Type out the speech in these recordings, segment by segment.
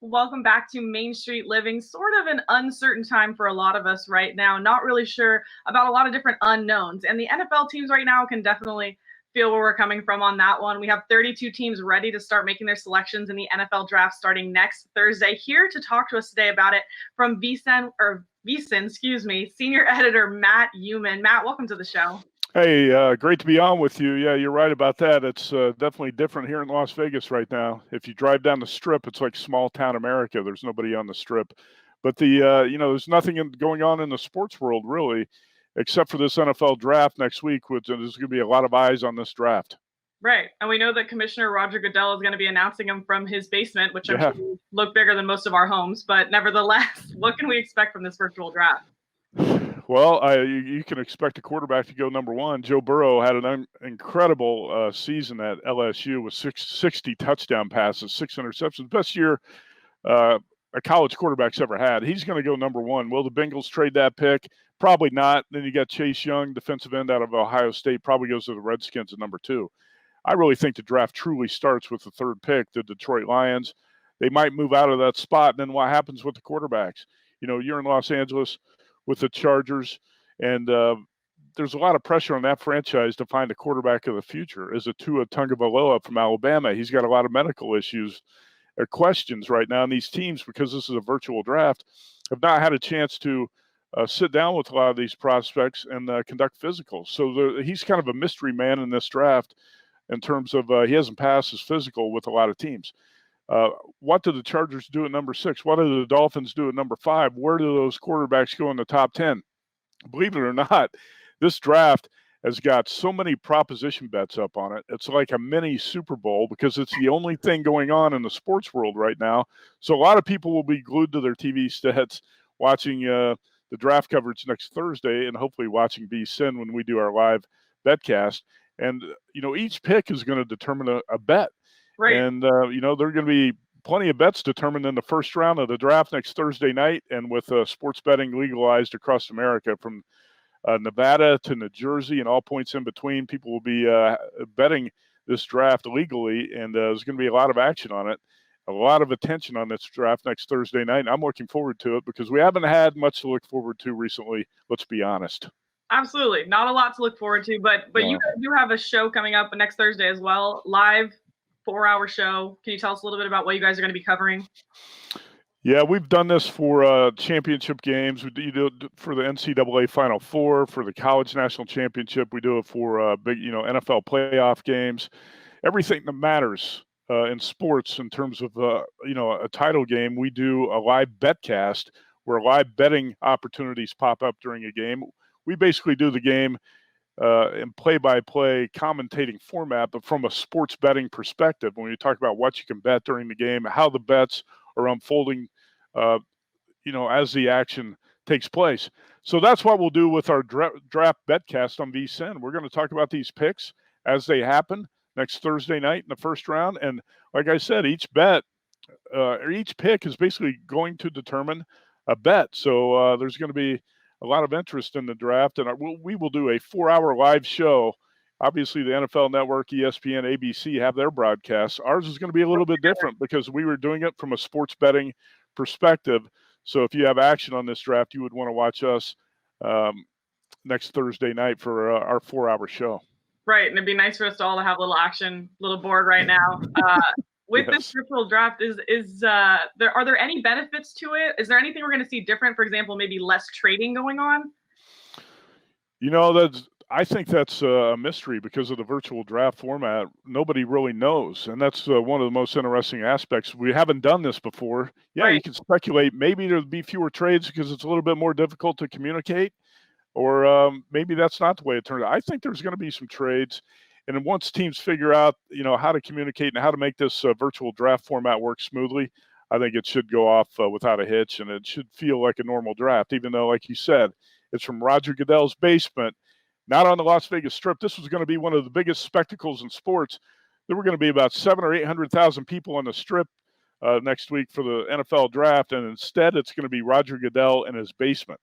Welcome back to Main Street Living. Sort of an uncertain time for a lot of us right now. Not really sure about a lot of different unknowns. And the NFL teams right now can definitely feel where we're coming from on that one. We have 32 teams ready to start making their selections in the NFL draft starting next Thursday. Here to talk to us today about it from VSiN, senior editor Matt Youmans. Matt, welcome to the show. Hey, great to be on with you. Yeah, you're right about that. It's definitely different here in Las Vegas right now. If you drive down the Strip, it's like small town America. There's nobody on the Strip. But there's nothing going on in the sports world really, except for this NFL draft next week, which there's going to be a lot of eyes on this draft. Right. And we know that Commissioner Roger Goodell is going to be announcing him from his basement, which I'm sure will look bigger than most of our homes. But nevertheless, what can we expect from this virtual draft? Well, you can expect a quarterback to go number one. Joe Burrow had an incredible season at LSU with 60 touchdown passes, 6 interceptions. Best year a college quarterback's ever had. He's going to go number one. Will the Bengals trade that pick? Probably not. Then you got Chase Young, defensive end out of Ohio State, probably goes to the Redskins at number two. I really think the draft truly starts with the third pick, the Detroit Lions. They might move out of that spot, and then what happens with the quarterbacks? You're in Los Angeles with the Chargers, and there's a lot of pressure on that franchise to find a quarterback of the future. Is it Tua Tagovailoa from Alabama? He's got a lot of medical issues or questions right now, and these teams, because this is a virtual draft, have not had a chance to sit down with a lot of these prospects and conduct physicals. So he's kind of a mystery man in this draft in terms of he hasn't passed his physical with a lot of teams. What do the Chargers do at number 6? What do the Dolphins do at number 5? Where do those quarterbacks go in the top 10? Believe it or not, this draft has got so many proposition bets up on it. It's like a mini Super Bowl because it's the only thing going on in the sports world right now. So a lot of people will be glued to their TV sets watching the draft coverage next Thursday and hopefully watching VSiN when we do our live betcast. And, each pick is going to determine a bet. Right. And, there are going to be plenty of bets determined in the first round of the draft next Thursday night. And with sports betting legalized across America from Nevada to New Jersey and all points in between, people will be betting this draft legally. And there's going to be a lot of action on it, a lot of attention on this draft next Thursday night. And I'm looking forward to it because we haven't had much to look forward to recently. Let's be honest. Absolutely. Not a lot to look forward to, but you guys do have a show coming up next Thursday as well. Live 4-hour show. Can you tell us a little bit about what you guys are going to be covering? Yeah, we've done this for championship games. We do it for the NCAA Final Four, for the College National Championship. We do it for big, NFL playoff games. Everything that matters in sports in terms of, a title game, we do a live betcast where live betting opportunities pop up during a game. We basically do the game in play-by-play commentating format, but from a sports betting perspective, when you talk about what you can bet during the game, how the bets are unfolding, as the action takes place. So that's what we'll do with our draft betcast on VSiN. We're going to talk about these picks as they happen next Thursday night in the first round. And like I said, each pick is basically going to determine a bet. So there's going to be a lot of interest in the draft, and we will do a 4-hour live show. Obviously, the NFL Network, ESPN, ABC have their broadcasts. Ours is going to be a little bit different because we were doing it from a sports betting perspective. So if you have action on this draft, you would want to watch us next Thursday night for our 4-hour show. Right, and it'd be nice for us to all to have a little action, a little bored right now. With this virtual draft, are there any benefits to it? Is there anything we're going to see different? For example, maybe less trading going on? I think that's a mystery because of the virtual draft format. Nobody really knows, and that's one of the most interesting aspects. We haven't done this before. Yeah, right. You can speculate. Maybe there'll be fewer trades because it's a little bit more difficult to communicate, or maybe that's not the way it turned out. I think there's going to be some trades. And then once teams figure out, how to communicate and how to make this virtual draft format work smoothly, I think it should go off without a hitch, and it should feel like a normal draft, even though, like you said, it's from Roger Goodell's basement, not on the Las Vegas Strip. This was going to be one of the biggest spectacles in sports. There were going to be about 700,000 or 800,000 people on the Strip next week for the NFL draft, and instead it's going to be Roger Goodell in his basement.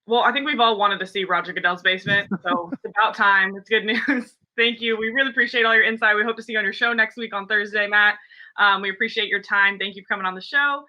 Well, I think we've all wanted to see Roger Goodell's basement, so it's about time. It's good news. Thank you. We really appreciate all your insight. We hope to see you on your show next week on Thursday, Matt. We appreciate your time. Thank you for coming on the show.